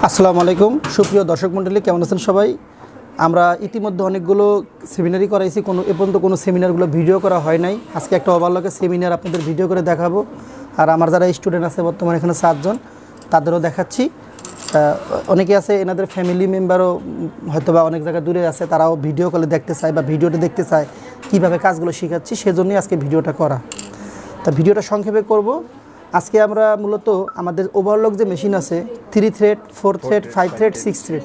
আসসালামু আলাইকুম সুপ্রিয় দর্শক মণ্ডলী, কেমন আছেন সবাই? আমরা ইতিমধ্যে অনেকগুলো সেমিনারই করাইছি, এ পর্যন্ত কোনো সেমিনারগুলো ভিডিও করা হয় নাই। আজকে একটা ওভারলকের সেমিনার আপনাদের ভিডিও করে দেখাবো। আর আমার যারা স্টুডেন্ট আছে বর্তমানে এখানে 7 জন, তাদেরও দেখাচ্ছি। অনেকে আছে এনাদের ফ্যামিলি মেম্বারও হয়তো বা অনেক জায়গায় দূরে আছে, তারাও ভিডিও কলে দেখতে চায় বা ভিডিওটা দেখতে চায় কীভাবে কাজগুলো শেখাচ্ছি, সেজন্যই আজকে ভিডিওটা করা। তা ভিডিওটা সংক্ষেপে করব। আজকে আমরা মূলত আমাদের ওভারলক যে মেশিন আছে 3 থ্রেড, 4 থ্রেড, 5 থ্রেড, 6 থ্রেড,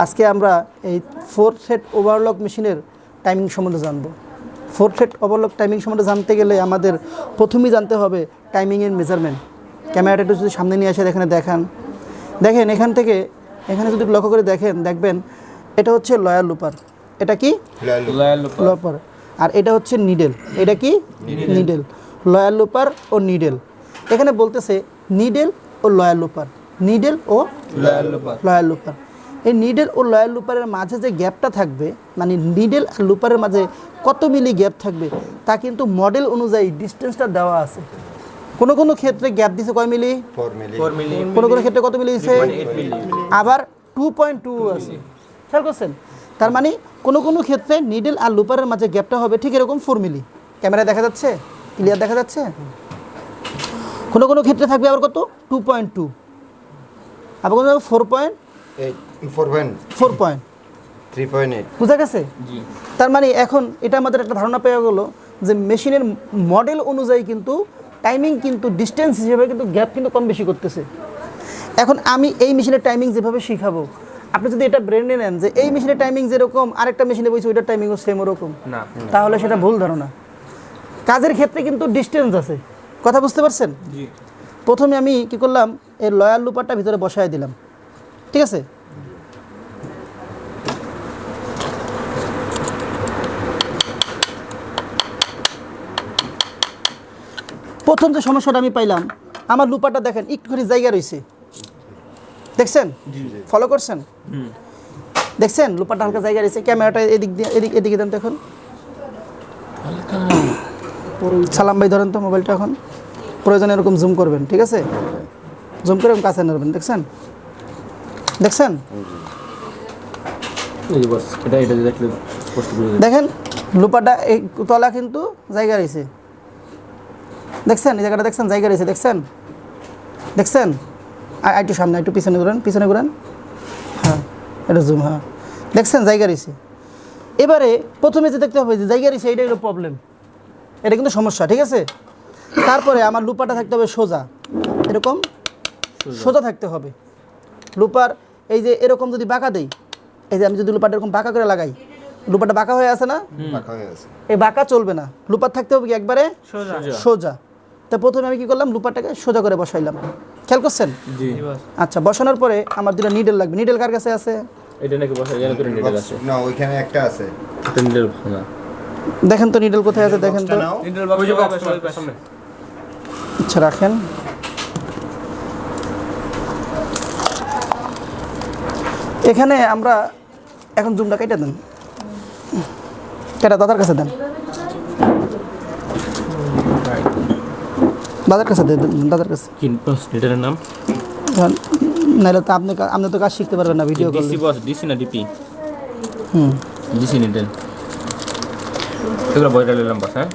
আজকে আমরা এই 4 থ্রেড ওভারলক মেশিনের টাইমিং সম্বন্ধে জানব। 4 থ্রেড ওভারলক টাইমিং সম্বন্ধে জানতে গেলে আমাদের প্রথমেই জানতে হবে টাইমিংয়ের মেজারমেন্ট। ক্যামেরাটা একটু যদি সামনে নিয়ে আসে এখানে দেখেন এখান থেকে এখানে যদি লক্ষ্য করে দেখবেন এটা হচ্ছে লয়ার লুপার। এটা কি লুপার, আর এটা হচ্ছে নিডেল। এটা কি নিডেল। লয়ার লুপার ও নিডেল। এখানে বলতেছে নিডেল ও লয়ার লুপার, নিডেল ও লয়ার লুপার। এই নিডেল ও লয়ার লুপারের মাঝে যে গ্যাপটা থাকবে, মানে নিডেল আর লুপারের মাঝে কত মিলি গ্যাপ থাকবে, তা কিন্তু মডেল অনুযায়ী ডিস্টেন্সটা দেওয়া আছে। কোনো ক্ষেত্রে গ্যাপ দিছে কয় মিলি? 4 মিলি। কোনো ক্ষেত্রে কত মিলি দিছে? আবার 2.2 আছে। খেয়াল করছেন? তার মানে কোনো ক্ষেত্রে নিডেল আর লুপারের মাঝে গ্যাপটা হবে ঠিক এরকম 4 মিলি। ক্যামেরায় দেখা যাচ্ছে? ক্লিয়ার দেখা যাচ্ছে? কোনো ক্ষেত্রে থাকবে আবার কত? 2.2, আবার কোনো 4.3.8। বুঝা গেছে? তার মানে এখন এটা আমাদের একটা ধারণা পেয়ে গেলো যে মেশিনের মডেল অনুযায়ী কিন্তু টাইমিং কিন্তু ডিস্টেন্স হিসেবে কিন্তু গ্যাপ কিন্তু কম বেশি করতেছে। এখন আমি এই মেশিনের টাইমিং যেভাবে শিখাবো, আপনি যদি এটা ব্রেনে নেন যে এই মেশিনের টাইমিং যেরকম আরেকটা মেশিনে বলছি ওইটার টাইমিংও সেম ওরকম, তাহলে সেটা ভুল ধারণা। কাজের ক্ষেত্রে কিন্তু ডিস্টেন্স আছে, কথা বুঝতে পারছেন? প্রথমে আমি কি করলাম, এই লয়ার লুপারটা ভিতরে বসায় দিলাম, ঠিক আছে? প্রথম যে সমস্যাটা আমি পাইলাম, আমার লুপারটা দেখেন একটুখানি জায়গা রয়েছে, দেখছেন? ফলো করছেন? দেখছেন লুপারটা হালকা জায়গা রয়েছে। ক্যামেরাটা এদিকে দেন, দেখুন। সালাম ভাই ধরেন তো মোবাইলটা, এখন প্রয়োজনে এরকম জুম করবেন, ঠিক আছে? জুম করে কাছে নেবেন, দেখছেন? দেখেন লুপারটা এই তলা কিন্তু জায়গা রয়েছে, দেখছেন? এই জায়গাটা দেখছেন জায়গা রয়েছে, দেখছেন? আর একটু সামনে, একটু পিছনে ঘুরান। হ্যাঁ, এটা জুম। হ্যাঁ, দেখছেন জায়গা রয়েছে। এবারে প্রথমে যে দেখতে হবে যে জায়গা রয়েছে, এইটাই হলো প্রবলেম, এটা কিন্তু সমস্যা, ঠিক আছে? তারপরে আমার লুপারটা থাকতে হবে সোজা, এরকম সোজা থাকতে হবে লুপার। এই যে এরকম যদি বাঁকা দেই, এই যে আমি যদি লুপারটা এরকম বাঁকা করে লাগাই, লুপারটা বাঁকা হয়ে আছে না? এই বাঁকা চলবে না, লুপার থাকতে হবে কি একবারে সোজা। তা প্রথমে আমি কি করলাম, লুপারটাকে সোজা করে বসাইলাম। খেয়াল করছেন? আচ্ছা, বসানোর পরে আমার দুটো নিডেল লাগবে। নিডেল কার কাছে আছে? এটা নাকি বসাই জানা তো নিডেল আছে না, ওইখানে একটা আছে। এটা নিডেল না, দেখেন তো নিডেল কোথায় আছে, দেখেন তো। নিডেল বক্স সামনে। আচ্ছা, রাখেন। এখানে আমরা এখন জুমটা কেটে দেন, দাদার কাছে দেন, দাদার কাছে দেন, দাদার কাছে। কি নিডেলের নাম? নাইলে তো আপনি তো কাজ শিখতে পারবেন না ভিডিও কল। ডিসি না ডিপি? DC needle. এগুলো বয়টা নিলাম বাস। হ্যাঁ,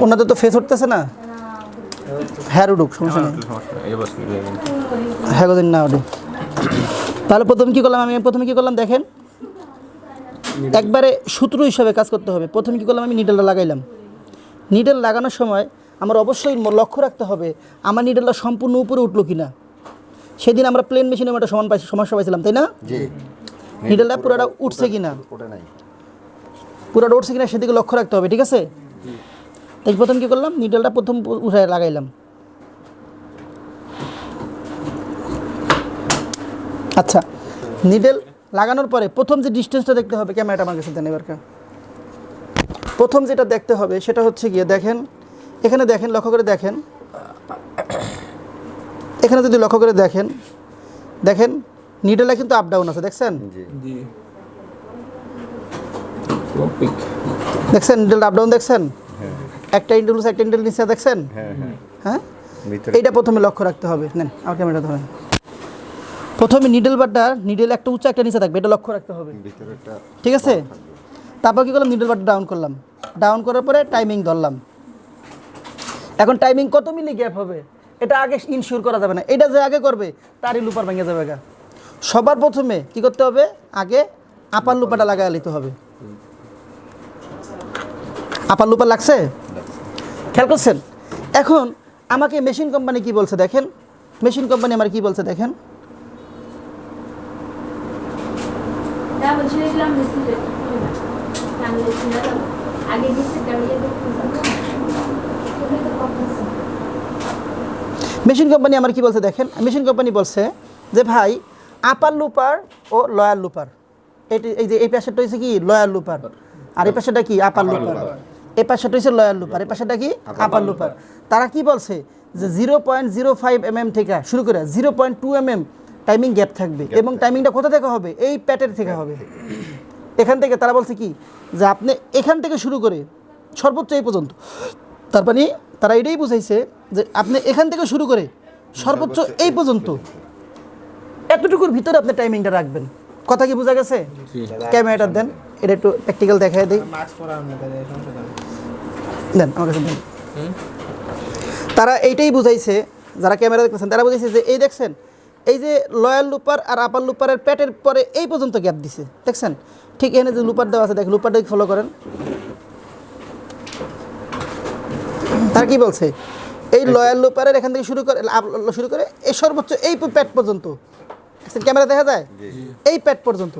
ওনাদের তো ফেস উঠতেছে না, হ্যাঁ উঠুক, সমস্যা নেই। হ্যাঁ দিন না উঠুক। তাহলে প্রথমে কি করলাম দেখেন, একবারে সূত্র হিসাবে কাজ করতে হবে। প্রথমে কি করলাম, আমি নিডেলটা লাগাইলাম। নিডেল লাগানোর সময় আমার অবশ্যই লক্ষ্য রাখতে হবে আমার নিডেলটা সম্পূর্ণ উপরে উঠলো কিনা। সেদিন আমরা প্লেন মেশিনে একটা সমস্যা পাইছিলাম, তাই না? নিডেলটা পুরোটা উঠছে কিনা, সেদিকে লক্ষ্য রাখতে হবে, ঠিক আছে? তাই প্রথম কি করলাম, নিডেলটা প্রথম উঠায় লাগাইলাম। আচ্ছা, নিডেল লাগানোর পরে প্রথম যে ডিস্টেন্সটা দেখতে হবে, ক্যামেরাটা আমার কাছে দেন এবার। প্রথম যেটা দেখতে হবে সেটা হচ্ছে গিয়ে দেখেন, এখানে দেখেন, লক্ষ্য করে দেখেন, এখানে যদি লক্ষ্য করে দেখেন নিডেলটা কিন্তু আপ ডাউন আছে, দেখছেন? দেখছেন নিডেলটা আপ ডাউন, দেখছেন? একটা ইন্ডেল একটা ইন্ডেল নিচে দেখছেন? হ্যাঁ, এইটা প্রথমে লক্ষ্য রাখতে হবে। নেন আমার ক্যামেরা ধরেন। প্রথমে নিডল বারটা, নিডল একটা উঁচা একটা নিচে থাকবে, এটা লক্ষ্য রাখতে হবে, ঠিক আছে? তারপর কী করলাম, নিডল বারটা ডাউন করলাম, ডাউন করার পরে টাইমিং ধরলাম। এখন টাইমিং কত মিলি গ্যাপ হবে এটা আগে ইনশিওর করা যাবে না, এটা যে আগে করবে তারই লুপার ভেঙে যাবে গা। সবার প্রথমে কি করতে হবে, আগে আপার লুপারটা লাগাই নিতে হবে। আপার লুপার লাগছে, খেয়াল করছেন? এখন আমাকে মেশিন কোম্পানি কি বলছে দেখেন, মেশিন কোম্পানি আমার কি বলছে দেখেন। মেশিন কোম্পানি আমার কি বলছে দেখেন, মেশিন কোম্পানি বলছে যে ভাই আপার লুপার ও লয়ার লুপার, এই যে এই পাশেরটা হচ্ছে কি লয়ার লুপার, আর এই পাশেরটা কি আপার লুপার, এই পাশেরটা হচ্ছে লয়ার লুপার, এই পাশেরটা কি আপার লুপার। তারা কি বলছে যে 0.05 mm থেকে শুরু করে 0.2 mm টাইমিং গ্যাপ থাকবে, এবং টাইমিংটা কোথা থেকে হবে, এই প্যাটের থেকে হবে। এখান থেকে তারা বলছে কি যে আপনি এখান থেকে শুরু করে সর্বোচ্চ এই পর্যন্ত, তার মানে তারা এটাই বুঝাইছে যে আপনি এখান থেকে শুরু করে সর্বোচ্চ এই পর্যন্ত এতটুকুর ভিতরে আপনি টাইমিংটা রাখবেন। কথা কি বোঝা গেছে? ক্যামেরাটা দেন, এটা একটু প্র্যাকটিক্যাল দেখাই দিই, দেন আমার কাছে দেন। তারা এইটাই বুঝাইছে, যারা ক্যামেরা দেখতেছেন তারা বুঝাইছে যে এই দেখছেন, এই যে লয়ার লুপার আর আপার লুপারের প্যাটের পরে এই পর্যন্ত গ্যাপ দিছে, দেখছেন? ঠিক এখানে যে লুপার দেওয়া আছে, দেখেন লুপারটা ফলো করেন। তারা কি বলছে, এই লয়ার লুপারের এখান থেকে শুরু করে এই সর্বোচ্চ এই প্যাট পর্যন্ত, ক্যামেরা দেখা যায়, এই প্যাট পর্যন্ত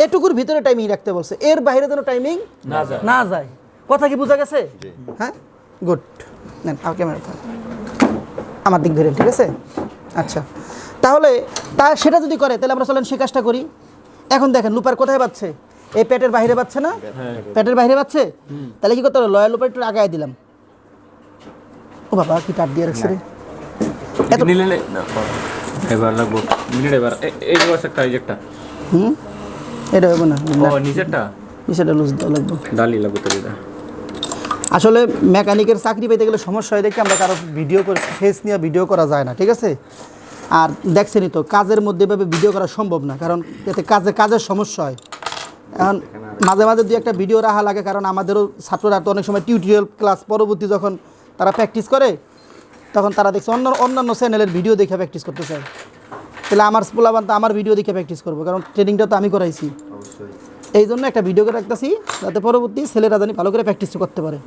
এটুকুর ভিতরে টাইমিং রাখতে বলছে, এর বাইরে যেন টাইমিং না যায়। কথা কি বোঝা গেছে? হ্যাঁ, গুড। নেন আর ক্যামেরা আমার দিক ধরে, ঠিক আছে? আচ্ছা, তাহলে সেটা যদি করে তাহলে আমরা চলেন সে কাজটা করি। এখন দেখেন লুপার কোথায় পাচ্ছে, এই প্যাটের বাইরে পাচ্ছে না, প্যাটের বাইরে পাচ্ছে, তাহলে কি করতে হবে, লয়ার লুপার একটু আগায় দিলাম। ও বাবা কি কাট দিয়ে রাখছে রে, এত নিলে না এবার লাগবো মিনিট, এবার এই যে একটা একটা এটা হবে না, ও নিচেটা লুজ দাও লাগবে, ডালি লাগবে তো। এটা আসলে মেকানিকের চাকরি পেতে গেলে সমস্যা হয় দেখে আমরা কারো ভিডিও করে ফেস নিয়ে ভিডিও করা যায় না, ঠিক আছে? আর দেখছেনই তো কাজের মধ্যে এভাবে ভিডিও করা সম্ভব না, কারণ এতে কাজের সমস্যা হয়। এখন মাঝে মাঝে দুই একটা ভিডিও রাখা লাগে, কারণ আমাদেরও ছাত্ররা তো অনেক সময় টিউটোরিয়াল ক্লাস পরবর্তী যখন তারা প্র্যাকটিস করে তখন তারা দেখছে অন্যান্য চ্যানেলের ভিডিও দেখে প্র্যাকটিস করতে চায়, তাহলে আমার পোলাপান তো আমার ভিডিও দেখে প্র্যাকটিস করবো, কারণ ট্রেনিংটা তো আমি করাইছি। এই জন্য একটা ভিডিও করে রাখতেছি যাতে পরবর্তী ছেলেরা জানি ভালো করে প্র্যাকটিস করতে পারে।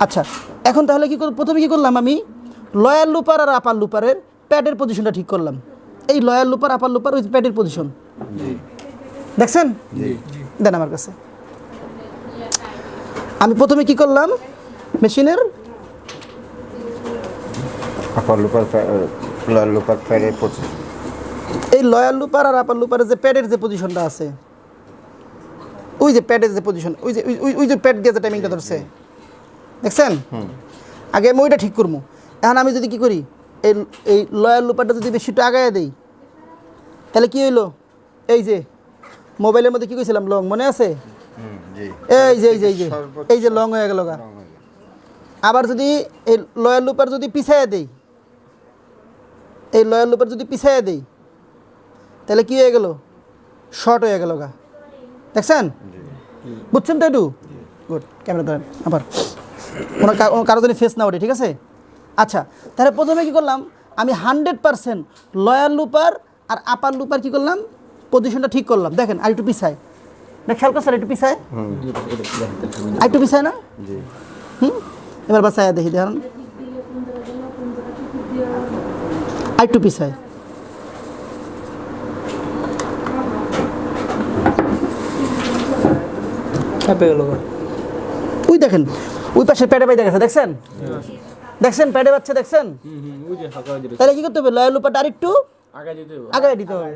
আচ্ছা, এখন তাহলে কি প্রথমে কি করলাম, আমি লয়ার লুপার আর আপার লুপারের প্যাডের পজিশনটা ঠিক করলাম। এই লয়ার লুপার আপার লুপার ওই প্যাডের পজিশন দেখছেন, দেন আমার কাছে। আমি প্রথমে কি করলাম, মেশিনের আপার লুপার লয়ার লুপার প্যাডের পজিশন, এই লয়ার লুপার আর আপার লুপারের যে প্যাডের যে পজিশনটা আছে, ওই যে প্যাডের যে পজিশন, ওই যে প্যাড দিয়ে যে টাইমিংটা ধরছে দেখছেন, আগে আমি ওইটা ঠিক করবো। এখন আমি যদি কি করি, এই লয়ার লুপারটা যদি বেশি একটু আগায় দেই, তাহলে কি হইলো, এই যে মোবাইলের মধ্যে কি কইছিলাম লং, মনে আছে? এই যে লং হয়ে গেল গা। আবার যদি এই লয়ার লুপার যদি পিছাইয়া দেই, এই লয়ার লুপার যদি পিছাইয়া দেই, তাহলে কি হয়ে গেল, শর্ট হয়ে গেল গা, দেখছেন? বুঝছেন তো? একটু গুড, ক্যামেরা ধরেন আবার, কারো জন্য ফেস না ওঠে, ঠিক আছে? আচ্ছা, তাহলে প্রথমে কি করলাম, আমি 100% লয়ার লুপার আর আপার লুপার কি করলাম, পজিশনটা ঠিক করলাম। দেখেন আর একটু পিছায়, খেয়াল করছেন, একটু পিছায়, আর একটু পিছায় না, এবার বাসায় দেখি, দেখেন আর একটু পিছায়, ওই দেখেন ওই পাশে প্যাডে পাই দেখেছে, দেখছেন? দেখছেন প্যাডে পাচ্ছে, দেখছেন? তাহলে কি করতে হবে, লয়ার লুপারটা আরেকটু আগে দিতে হবে।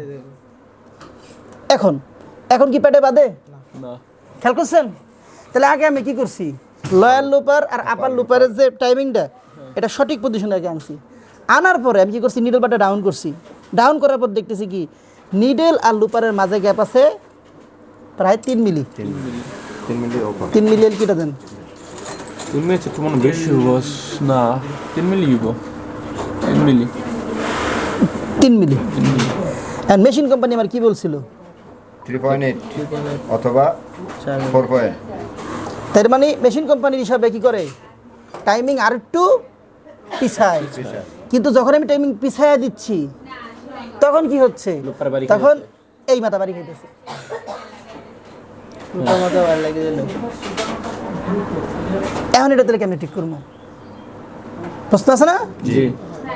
এখন কি প্যাডে বাদে, খেয়াল করছেন? তাহলে আগে আমি কি করছি, লয়ার লুপার আর আপার লুপারের যে টাইমিংটা এটা সঠিক পজিশনে আগে আনছি। আনার পরে আমি কি করছি, নিডল বারটা ডাউন করছি। ডাউন করার পর দেখতেছি কি নিডল আর লুপারের মাঝে গ্যাপ আছে প্রায় 3 মিলি। 3 মিলি কিটা দেন, 3 মিলি তো মনে বেশি বস না 3 মিলি দিব 1 মিলি 3 মিলি। এন্ড মেশিন কোম্পানি আমার কি বলছিল 3.8 অথবা 4. তার মানে মেশিন কোম্পানির হিসাবে কি করে টাইমিং আর একটু পিছায়, কিন্তু যখন আমি টাইমিং পিছায়া দিচ্ছি তখন কি হচ্ছে, লুপার বাড়ি তখন এই মাথা বাড়ি খাইতেছে। এখন এটা তাহলে কেমনি ঠিক করবো, প্রশ্ন আছে না? জি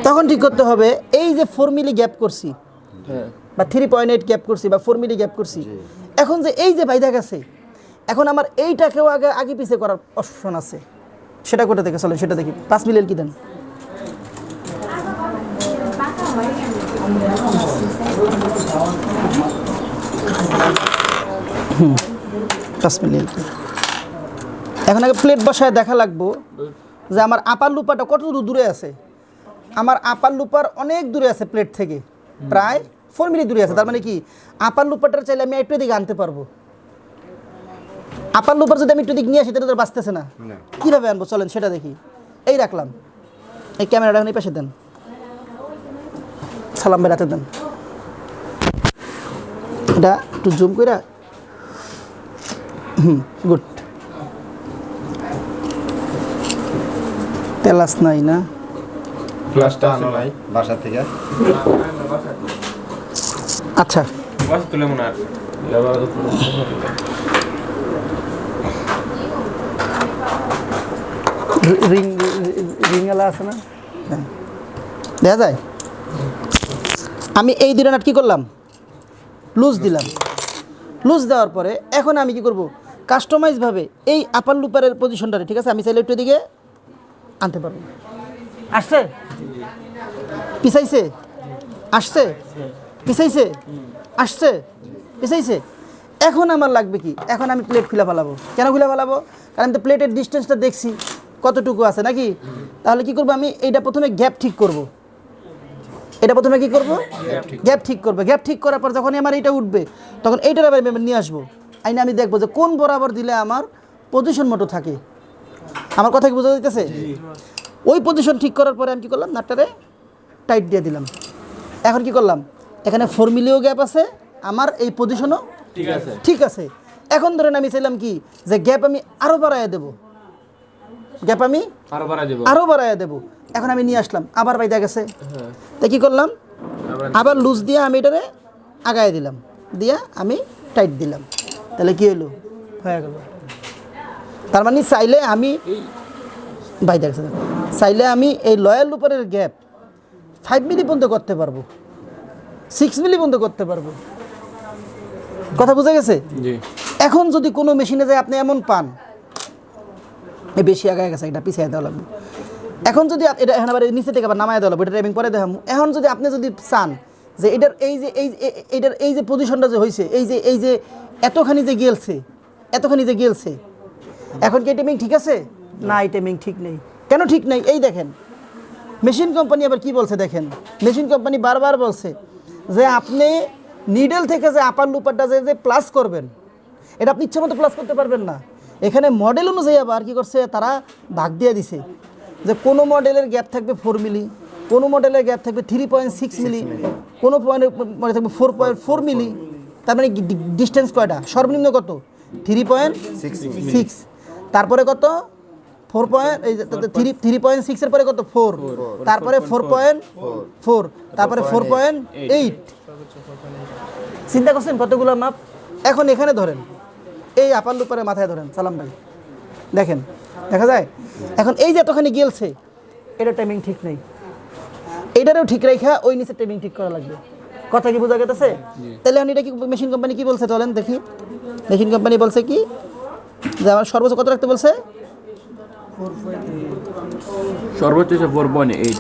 তখন ঠিক করতে হবে এই যে 4 মিলি গ্যাপ করছি হ্যাঁ বা 3.8 গ্যাপ করছি বা 4 মিলি গ্যাপ করছি, এখন যে এই যে বাইদা গেছে, এখন আমার এইটাকেও আগে আগে পিছিয়ে করার অপশন আছে। সেটা কোথা থেকে চলেন সেটা দেখি। 5 মিলিয়ন কি দেন? হুম 5 মিলিয়ন। এখন আগে প্লেট বসায় দেখা লাগবো যে আমার আপার লুপারটা কত দূরে আছে। আমার আপার লুপার অনেক দূরে আছে প্লেট থেকে, প্রায় 4 মিলি দূরে আছে। তার মানে কি আপার লুপারটা চাইলে আমি একটু দিকে আনতে পারবো। আপার লুপার যদি আমি একটু দিক নিয়ে আসি তাহলে তো বাঁচতেছে না। কীভাবে আনবো চলেন সেটা দেখি। এই রাখলাম, এই ক্যামেরাটা এখন এই পাশে দেন, সালাম ভাই রাতে দেন, এটা একটু জুম করে। গুড। তেলাস নাই না? ক্লাসটা আনো নাই বাসা থেকে। আচ্ছা বাস তুলে মনে আর লেবার তো রিং রিংওয়ালা আছে না? হ্যাঁ দেখা যায়। আমি এই দুটো নাট কী করলাম, লুজ দিলাম। লুজ দেওয়ার পরে এখন আমি কি করব, কাস্টমাইজভাবে এই আপার লুপারের পজিশনটারে, ঠিক আছে, আমি চাইলে একটু দিকে আনতে পারবো। আসছে, পিছাইছে, আসছে, পিছাইছে, আসছে, পিছাইছে। এখন আমার লাগবে কি, এখন আমি প্লেট খুলে ফেলাবো। কেন খুলে ফেলাবো? কারণ আমি তো প্লেটের ডিস্টেন্সটা দেখছি কতটুকু আছে নাকি। তাহলে কি করব, আমি এইটা প্রথমে গ্যাপ ঠিক করব। এটা প্রথমে কি করব, গ্যাপ ঠিক করবে। গ্যাপ ঠিক করার পর যখন আমার এইটা উঠবে তখন এইটার আবার আমি নিয়ে আসবো। আইনে আমি দেখবো যে কোন বরাবর দিলে আমার পজিশন মতো থাকে। আমার কথা কি বোঝা যাইতেছে? ওই পজিশন ঠিক করার পরে আমি কি করলাম, নাটটারে টাইট দিয়ে দিলাম। এখন কি করলাম, এখানে 4 মিলিও গ্যাপ আছে, আমার এই পজিশনও ঠিক আছে ঠিক আছে। এখন ধরেন আমি চাইলাম কি যে গ্যাপ আমি আরও বাড়াইয়া দেবো, গ্যাপ আমি আরো বাড়া দেব আরও বাড়াইয়া দেবো। এখন আমি নিয়ে আসলাম, আবার বাইদা গেছে। হ্যাঁ তাই কী করলাম, আবার আবার লুজ দিয়ে আমি এটারে আগায় দিলাম, দিয়া আমি টাইট দিলাম। তাহলে কী হলো, হয়ে গেল। তার মানে চাইলে আমি বাইদা গেছে, চাইলে আমি এই লয়াল লুপারের গ্যাপ 5 মিলি পর্যন্ত করতে পারবো, 6 মিলি পর্যন্ত করতে পারবো। কথা বোঝা গেছে? জি এখন যদি কোনো মেশিনে যায় আপনি এমন পান এই বেশি আগায় গেছে, এটা পিছিয়ে দেওয়া লাগবে। এখন যদি এটা এখন আবার নিচে থেকে আবার নামায় দেওয়া লাগবে, এটা টাইমিং পরে দেখাম। এখন যদি আপনি যদি চান যে এটার এইটার এই যে পজিশনটা যে হয়েছে, এই যে এতখানি যে গেলছে, এতখানি যে গেলছে, এখন কি টাইমিং ঠিক আছে? না, এই টাইমিং ঠিক নেই। কেন ঠিক নেই? এই দেখেন মেশিন কোম্পানি আবার কি বলছে দেখেন। মেশিন কোম্পানি বারবার বলছে যে আপনি নিডেল থেকে যে আপার লুপারটা যে প্লাস করবেন, এটা আপনি ইচ্ছা মতো প্লাস করতে পারবেন না। এখানে মডেল অনুযায়ী আবার কী করছে, তারা ভাগ দিয়ে দিছে যে কোনো মডেলের গ্যাপ থাকবে 4 মিলি, কোনো মডেলের গ্যাপ থাকবে 3.6 মিলি, কোনো মডেল থাকবে 4.4 মিলি। তার মানে ডিস্টেন্স কয়টা, সর্বনিম্ন কত, 3.6, তারপরে কত 3.6 এর পরে কত 4, তারপরে 4.4, তারপরে 4.8। চিন্তা করছেন কতগুলো মাপ। এখন এখানে ধরেন এই আপার লুপারে মাথায় ধরেন, সালাম ভাই দেখেন, দেখা যায় এখন এই যে এতখানি গেলছে, এটা টাইমিং ঠিক নেই। এটারও ঠিক রেখা ওই নিচে টাইমিং ঠিক করা লাগবে। কথা কি বোঝা গেছে? তাহলে এখন এটা কি মেশিন কোম্পানি কি বলছে চলেন দেখি। মেশিন কোম্পানি বলছে কি যে আমার সর্বোচ্চ কত রাখতে বলছে, সর্বোচ্চ 4.8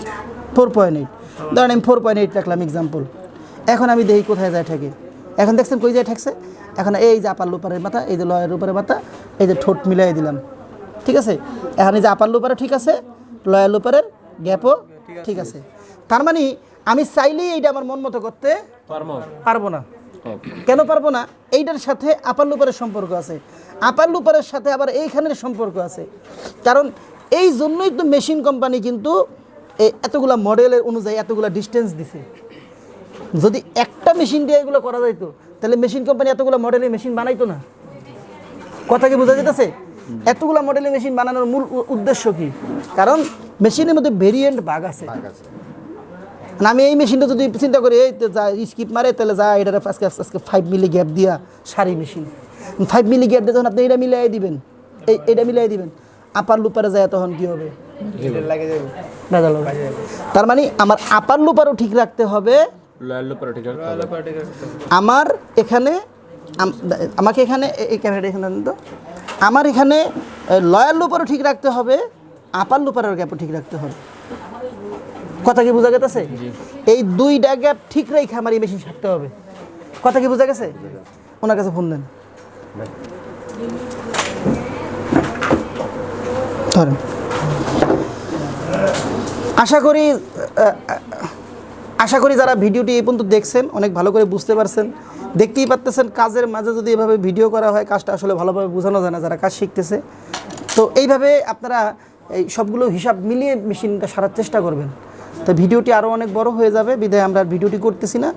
4.8। ধরেন আমি 4.8 রাখলাম এক্সাম্পল। এখন আমি দেখি কোথায় যায় ঠেকে। এখন দেখছেন কই যায় ঠেকছে। এখন এই যে আপার লুপারের মাথা, এই যে লয়ের উপরের মাথা, এই যে ঠোঁট মিলাই দিলাম, ঠিক আছে। এখন এই যে আপার লুপারে ঠিক আছে, লয়ার লুপারের গ্যাপও ঠিক আছে। তার মানে আমি চাইলেই এইটা আমার মন মতো করতে পারবো পারবো না। কেন পারবো না? এইটার সাথে আপার লুপারের সম্পর্ক আছে, আপার লুপারের সাথে আবার এইখানের সম্পর্ক আছে। কারণ এই জন্যই তো মেশিন কোম্পানি কিন্তু এতগুলা মডেলের অনুযায়ী এতগুলা ডিস্টেন্স দিছে। যদি একটা মেশিন দিয়ে এগুলো করা যাইতো তাহলে মেশিন কোম্পানি এতগুলো মডেলের মেশিন বানাইতো না। কথা কি বোঝা যেতেছে? এতগুলো মডেলের মেশিন বানানোর মূল উদ্দেশ্য কি? কারণ মেশিনের মধ্যে ভেরিয়েন্ট ভাগ আছে। না আমি এই মেশিনটা যদি চিন্তা করি এই তো যা স্কিপ মারে তাহলে যা এটা আজকে আজকে 5 মিলি গ্যাপ দিয়া সারি মেশিন 5 মিলি গ্যাপ দিয়ে যখন আপনি এটা মিলাই দিবেন, এটা মিলাই দিবেন, আপার লুপারে যায় তখন কি হবে? ভেজাল হবে। তার মানে আমার আপার লুপারও ঠিক রাখতে হবে, লয়াল লুপার ঠিক আছে। আমার এখানে আমাকে এখানে এই ক্যামেরাটা এখানে আনুন তো, আমার এখানে লয়াল লুপারও ঠিক রাখতে হবে, আপার লুপারের গ্যাপও ঠিক রাখতে হবে। কথা কি বোঝা গেছে? এই দুইটা গ্যাপ ঠিক রেখে আমার এই মেশিন ছাড়তে হবে। কথা কি বোঝা গেছে? ওনার কাছে ফোন দেন, ধরেন। আশা করি যারা ভিডিওটি এই পর্যন্ত দেখছেন অনেক ভালো করে বুঝতে পারছেন। দেখতেই পারতেছেন কাজের মাঝে যদি এভাবে ভিডিও করা হয় কাজটা আসলে ভালোভাবে বোঝানো যায় না যারা কাজ শিখতেছে। তো এইভাবে আপনারা এই সবগুলো হিসাব মিলিয়ে মেশিনটা সারার চেষ্টা করবেন। তো ভিডিওটি আরও অনেক বড় হয়ে যাবে, বিধায় আমরা ভিডিওটি করতেছি না।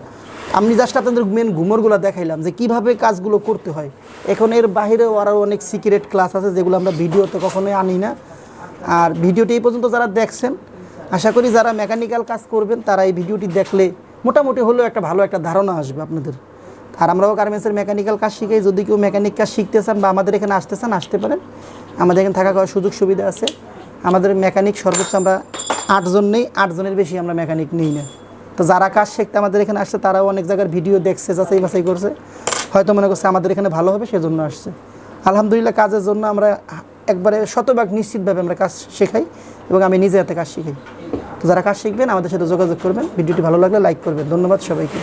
আমি জাস্ট আপনাদের মেন ঘুমরগুলো দেখাইলাম যে কিভাবে কাজগুলো করতে হয়। এখন এর বাহিরেও আরও অনেক সিক্রেট ক্লাস আছে যেগুলো আমরা ভিডিওতে কখনোই আনি না। আর ভিডিওটি এই পর্যন্ত যারা দেখছেন, আশা করি যারা মেকানিক্যাল কাজ করবেন তারা এই ভিডিওটি দেখলে মোটামুটি হলেও একটা ভালো একটা ধারণা আসবে আপনাদের। আর আমরাও গার্মেন্টসের মেকানিক্যাল কাজ শিখাই। যদি কেউ মেকানিক কাজ শিখতে চান বা আমাদের এখানে আসতে চান আসতে পারেন, আমাদের এখানে থাকা খাওয়ার সুযোগ সুবিধা আছে। আমাদের মেকানিক সর্বোচ্চ আমরা 8 জন নেই, 8 জনের বেশি আমরা মেকানিক নিই না। তো যারা কাজ শিখতে আমাদের এখানে আসছে তারাও অনেক জায়গার ভিডিও দেখছে, যাচাই বাছাই করছে, হয়তো মনে করছে আমাদের এখানে ভালো হবে সেজন্য আসছে। আলহামদুলিল্লাহ কাজের জন্য আমরা একবারে শতভাগ নিশ্চিতভাবে আমরা কাজ শেখাই এবং আমি নিজে হাতে কাজ শিখাই। তো যারা কাজ শিখবেন আমাদের সাথে যোগাযোগ করবেন। ভিডিওটি ভালো লাগলে লাইক করবেন। ধন্যবাদ সবাইকে।